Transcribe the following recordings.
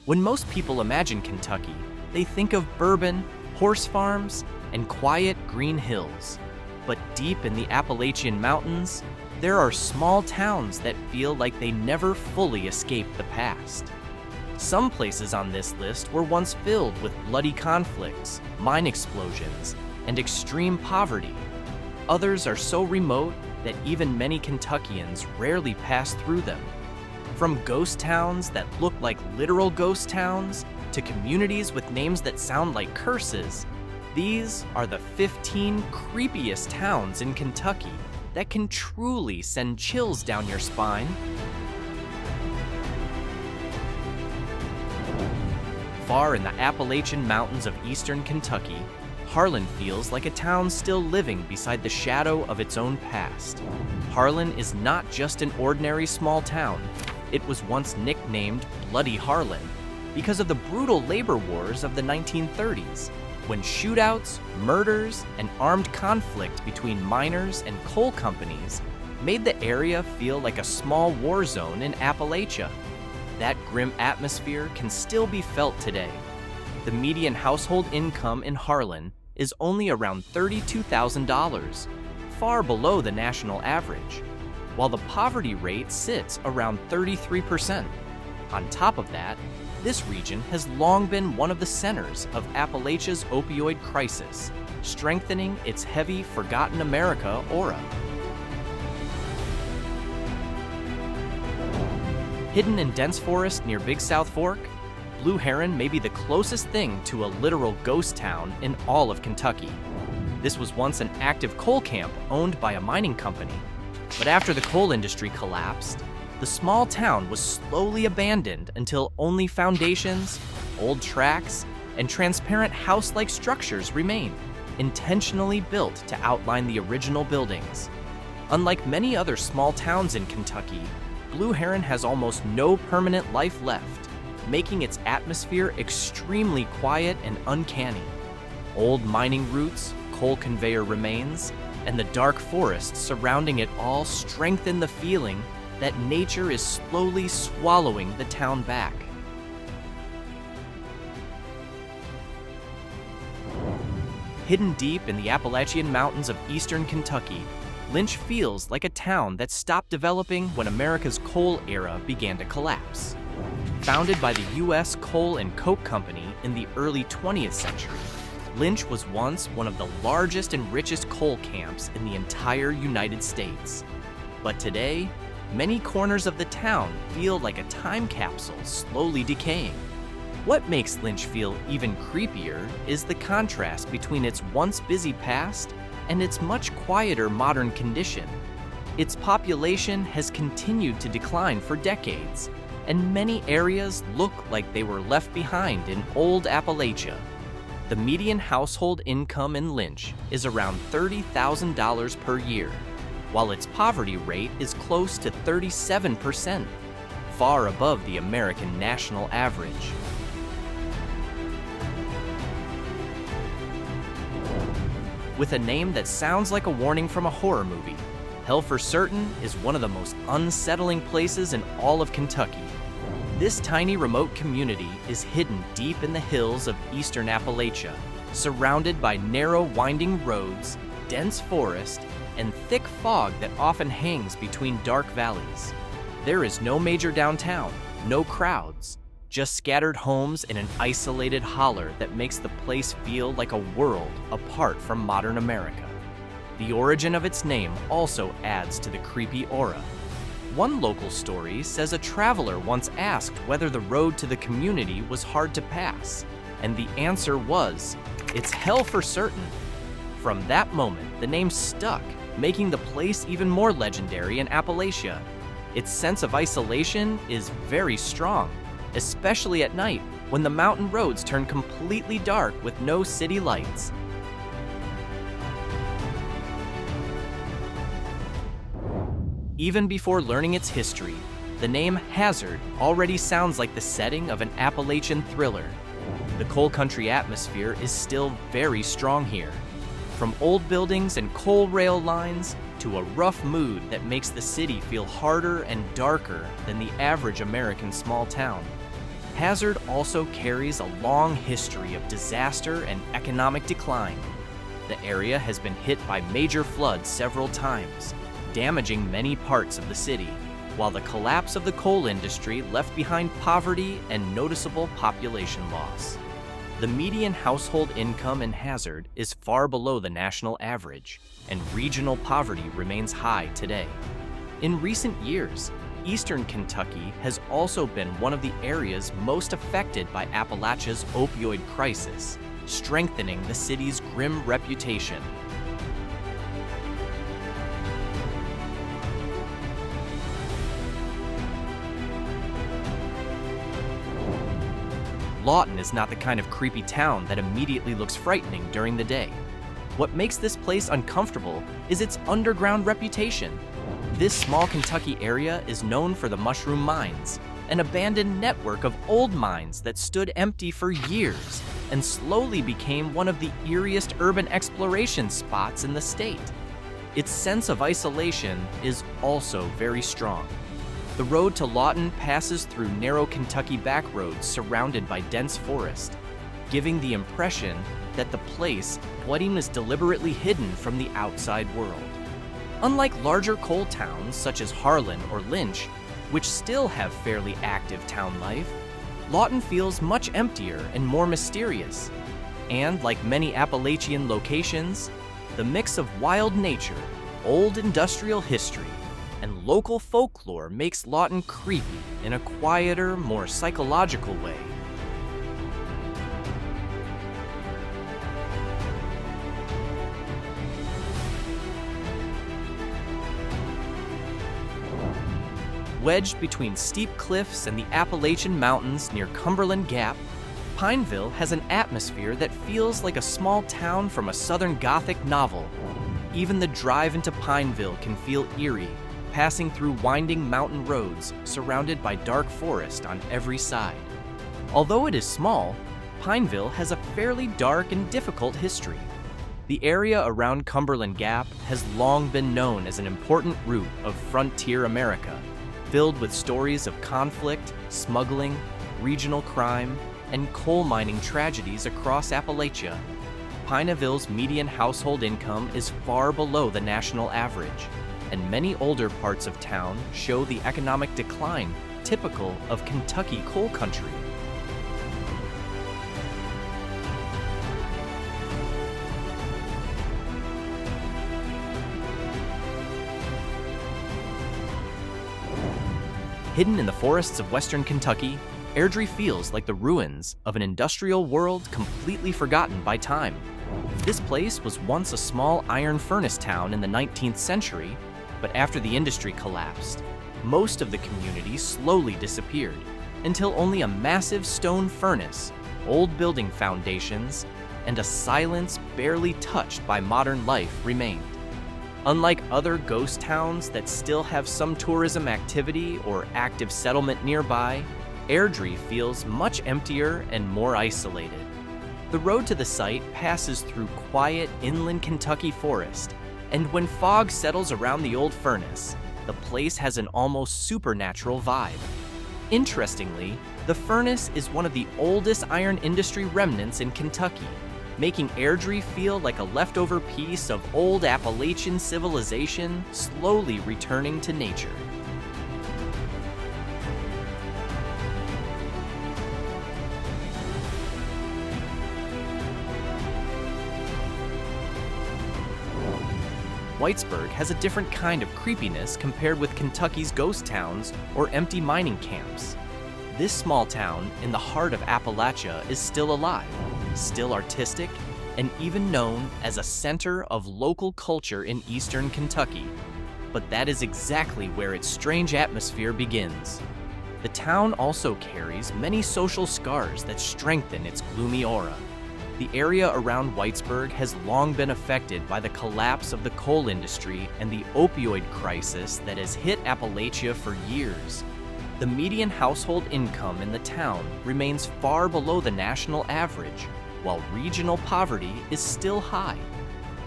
When most people imagine Kentucky, they think of bourbon, horse farms, and quiet green hills. But deep in the Appalachian Mountains, there are small towns that feel like they never fully escaped the past. Some places on this list were once filled with bloody conflicts, mine explosions, and extreme poverty. Others are so remote that even many Kentuckians rarely pass through them. From ghost towns that look like literal ghost towns to communities with names that sound like curses, these are the 15 creepiest towns in Kentucky that can truly send chills down your spine. Far in the Appalachian Mountains of eastern Kentucky, Harlan feels like a town still living beside the shadow of its own past. Harlan is not just an ordinary small town. It was once nicknamed Bloody Harlan because of the brutal labor wars of the 1930s, when shootouts, murders, and armed conflict between miners and coal companies made the area feel like a small war zone in Appalachia. That grim atmosphere can still be felt today. The median household income in Harlan is only around $32,000, far below the national average, while the poverty rate sits around 33%. On top of that, this region has long been one of the centers of Appalachia's opioid crisis, strengthening its heavy Forgotten America aura. Hidden in dense forest near Big South Fork, Blue Heron may be the closest thing to a literal ghost town in all of Kentucky. This was once an active coal camp owned by a mining company, but after the coal industry collapsed, the small town was slowly abandoned until only foundations, old tracks, and transparent house-like structures remain, intentionally built to outline the original buildings. Unlike many other small towns in Kentucky, Blue Heron has almost no permanent life left, making its atmosphere extremely quiet and uncanny. Old mining routes, coal conveyor remains, and the dark forests surrounding it all strengthen the feeling that nature is slowly swallowing the town back. Hidden deep in the Appalachian Mountains of eastern Kentucky, Lynch feels like a town that stopped developing when America's coal era began to collapse. Founded by the U.S. Coal and Coke Company in the early 20th century, Lynch was once one of the largest and richest coal camps in the entire United States. But today, many corners of the town feel like a time capsule slowly decaying. What makes Lynch feel even creepier is the contrast between its once busy past and its much quieter modern condition. Its population has continued to decline for decades, and many areas look like they were left behind in old Appalachia. The median household income in Lynch is around $30,000 per year, while its poverty rate is close to 37%, far above the American national average. With a name that sounds like a warning from a horror movie, Hell for Certain is one of the most unsettling places in all of Kentucky. This tiny remote community is hidden deep in the hills of eastern Appalachia, surrounded by narrow winding roads, dense forest, and thick fog that often hangs between dark valleys. There is no major downtown, no crowds, just scattered homes in an isolated holler that makes the place feel like a world apart from modern America. The origin of its name also adds to the creepy aura. One local story says a traveler once asked whether the road to the community was hard to pass, and the answer was, "It's hell for certain." From that moment, the name stuck, making the place even more legendary in Appalachia. Its sense of isolation is very strong, especially at night when the mountain roads turn completely dark with no city lights. Even before learning its history, the name Hazard already sounds like the setting of an Appalachian thriller. The coal country atmosphere is still very strong here. From old buildings and coal rail lines to a rough mood that makes the city feel harder and darker than the average American small town. Hazard also carries a long history of disaster and economic decline. The area has been hit by major floods several times, damaging many parts of the city, while the collapse of the coal industry left behind poverty and noticeable population loss. The median household income in Hazard is far below the national average, and regional poverty remains high today. In recent years, Eastern Kentucky has also been one of the areas most affected by Appalachia's opioid crisis, strengthening the city's grim reputation. Lawton is not the kind of creepy town that immediately looks frightening during the day. What makes this place uncomfortable is its underground reputation. This small Kentucky area is known for the mushroom mines, an abandoned network of old mines that stood empty for years and slowly became one of the eeriest urban exploration spots in the state. Its sense of isolation is also very strong. The road to Lawton passes through narrow Kentucky back roads surrounded by dense forest, giving the impression that the place is deliberately hidden from the outside world. Unlike larger coal towns such as Harlan or Lynch, which still have fairly active town life, Lawton feels much emptier and more mysterious. And like many Appalachian locations, the mix of wild nature, old industrial history, and local folklore makes Lawton creepy in a quieter, more psychological way. Wedged between steep cliffs and the Appalachian Mountains near Cumberland Gap, Pineville has an atmosphere that feels like a small town from a Southern Gothic novel. Even the drive into Pineville can feel eerie, passing through winding mountain roads surrounded by dark forest on every side. Although it is small, Pineville has a fairly dark and difficult history. The area around Cumberland Gap has long been known as an important route of frontier America, filled with stories of conflict, smuggling, regional crime, and coal mining tragedies across Appalachia. Pineville's median household income is far below the national average, and many older parts of town show the economic decline typical of Kentucky coal country. Hidden in the forests of western Kentucky, Airdrie feels like the ruins of an industrial world completely forgotten by time. This place was once a small iron furnace town in the 19th century, but after the industry collapsed, most of the community slowly disappeared until only a massive stone furnace, old building foundations, and a silence barely touched by modern life remained. Unlike other ghost towns that still have some tourism activity or active settlement nearby, Airdrie feels much emptier and more isolated. The road to the site passes through quiet inland Kentucky forest, and when fog settles around the old furnace, the place has an almost supernatural vibe. Interestingly, the furnace is one of the oldest iron industry remnants in Kentucky, making Airdrie feel like a leftover piece of old Appalachian civilization slowly returning to nature. Whitesburg has a different kind of creepiness compared with Kentucky's ghost towns or empty mining camps. This small town in the heart of Appalachia is still alive, still artistic, and even known as a center of local culture in eastern Kentucky. But that is exactly where its strange atmosphere begins. The town also carries many social scars that strengthen its gloomy aura. The area around Whitesburg has long been affected by the collapse of the coal industry and the opioid crisis that has hit Appalachia for years. The median household income in the town remains far below the national average, while regional poverty is still high.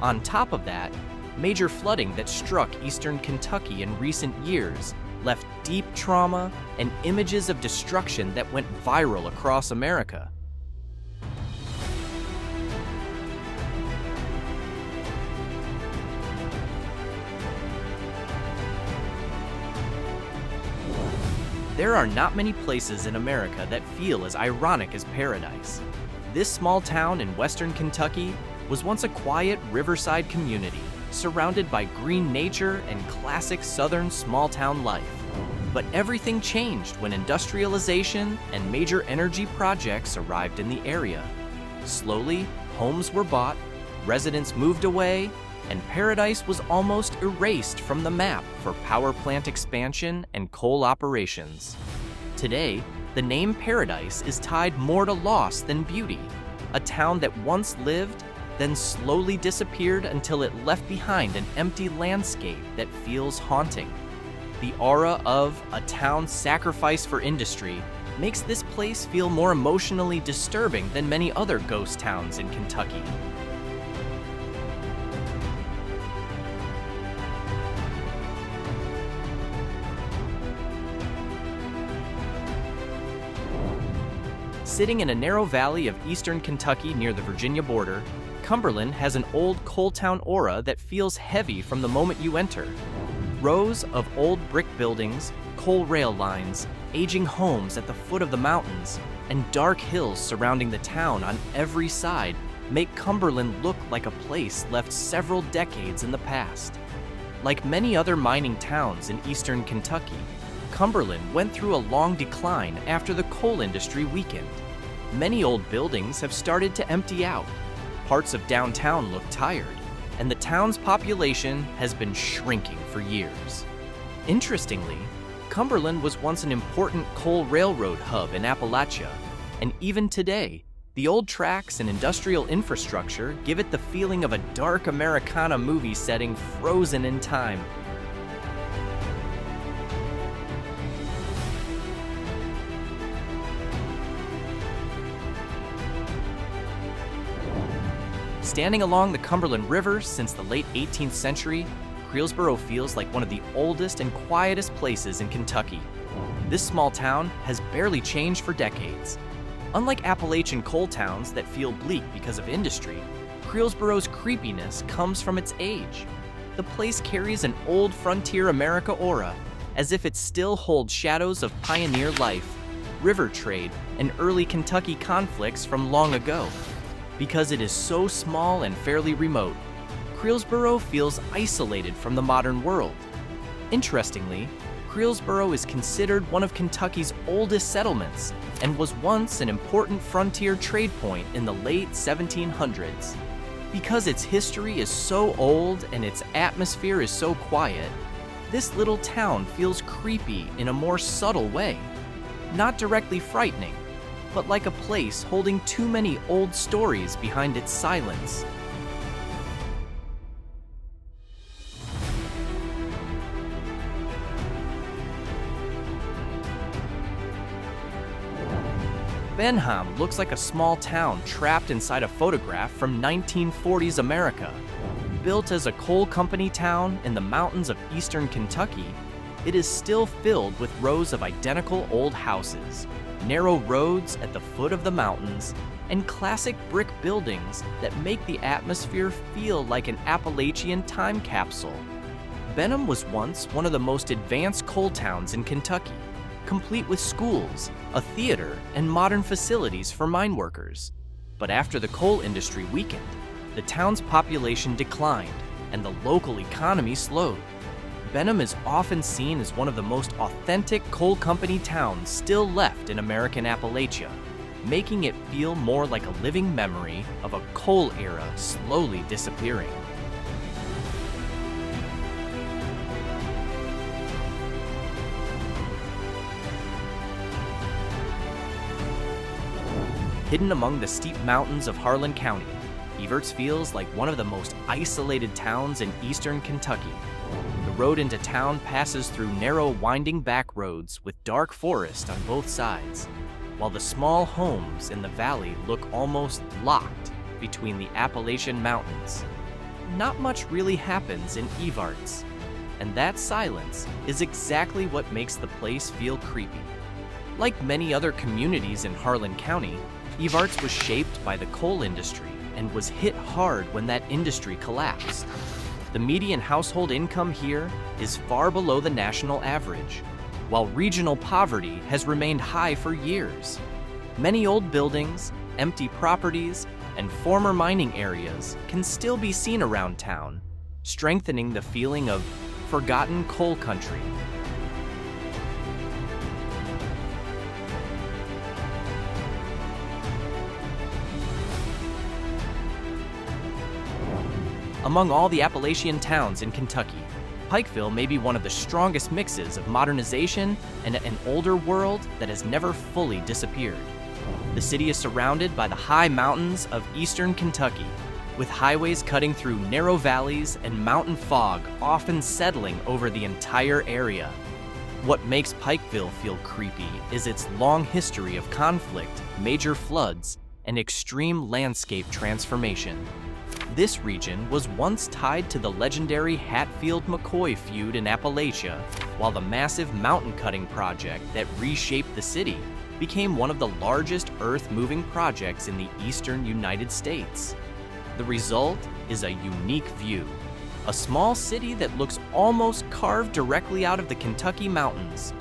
On top of that, major flooding that struck eastern Kentucky in recent years left deep trauma and images of destruction that went viral across America. There are not many places in America that feel as ironic as Paradise. This small town in western Kentucky was once a quiet riverside community surrounded by green nature and classic southern small-town life. But everything changed when industrialization and major energy projects arrived in the area. Slowly, homes were bought, residents moved away, and Paradise was almost erased from the map for power plant expansion and coal operations. Today, the name Paradise is tied more to loss than beauty, a town that once lived, then slowly disappeared until it left behind an empty landscape that feels haunting. The aura of a town sacrificed for industry makes this place feel more emotionally disturbing than many other ghost towns in Kentucky. Sitting in a narrow valley of eastern Kentucky near the Virginia border, Cumberland has an old coal town aura that feels heavy from the moment you enter. Rows of old brick buildings, coal rail lines, aging homes at the foot of the mountains, and dark hills surrounding the town on every side make Cumberland look like a place left several decades in the past. Like many other mining towns in eastern Kentucky, Cumberland went through a long decline after the coal industry weakened. Many old buildings have started to empty out. Parts of downtown look tired, and the town's population has been shrinking for years. Interestingly, Cumberland was once an important coal railroad hub in Appalachia, and even today, the old tracks and industrial infrastructure give it the feeling of a dark Americana movie setting frozen in time. Standing along the Cumberland River since the late 18th century, Creelsboro feels like one of the oldest and quietest places in Kentucky. This small town has barely changed for decades. Unlike Appalachian coal towns that feel bleak because of industry, Creelsboro's creepiness comes from its age. The place carries an old frontier America aura, as if it still holds shadows of pioneer life, river trade, and early Kentucky conflicts from long ago. Because it is so small and fairly remote, Creelsboro feels isolated from the modern world. Interestingly, Creelsboro is considered one of Kentucky's oldest settlements and was once an important frontier trade point in the late 1700s. Because its history is so old and its atmosphere is so quiet, this little town feels creepy in a more subtle way. Not directly frightening, but like a place holding too many old stories behind its silence. Benham looks like a small town trapped inside a photograph from 1940s America. Built as a coal company town in the mountains of eastern Kentucky, it is still filled with rows of identical old houses, narrow roads at the foot of the mountains, and classic brick buildings that make the atmosphere feel like an Appalachian time capsule. Benham was once one of the most advanced coal towns in Kentucky, complete with schools, a theater, and modern facilities for mine workers. But after the coal industry weakened, the town's population declined, and the local economy slowed. Benham is often seen as one of the most authentic coal company towns still left in American Appalachia, making it feel more like a living memory of a coal era slowly disappearing. Hidden among the steep mountains of Harlan County, Evarts feels like one of the most isolated towns in eastern Kentucky. The road into town passes through narrow, winding back roads with dark forest on both sides, while the small homes in the valley look almost locked between the Appalachian Mountains. Not much really happens in Evarts, and that silence is exactly what makes the place feel creepy. Like many other communities in Harlan County, Evarts was shaped by the coal industry and was hit hard when that industry collapsed. The median household income here is far below the national average, while regional poverty has remained high for years. Many old buildings, empty properties, and former mining areas can still be seen around town, strengthening the feeling of forgotten coal country. Among all the Appalachian towns in Kentucky, Pikeville may be one of the strongest mixes of modernization and an older world that has never fully disappeared. The city is surrounded by the high mountains of eastern Kentucky, with highways cutting through narrow valleys and mountain fog often settling over the entire area. What makes Pikeville feel creepy is its long history of conflict, major floods, and extreme landscape transformation. This region was once tied to the legendary Hatfield-McCoy feud in Appalachia, while the massive mountain cutting project that reshaped the city became one of the largest earth-moving projects in the eastern United States. The result is a unique view, a small city that looks almost carved directly out of the Kentucky mountains.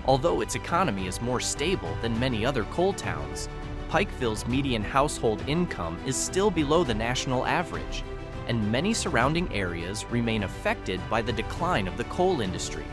Although its economy is more stable than many other coal towns, Pikeville's median household income is still below the national average, and many surrounding areas remain affected by the decline of the coal industry.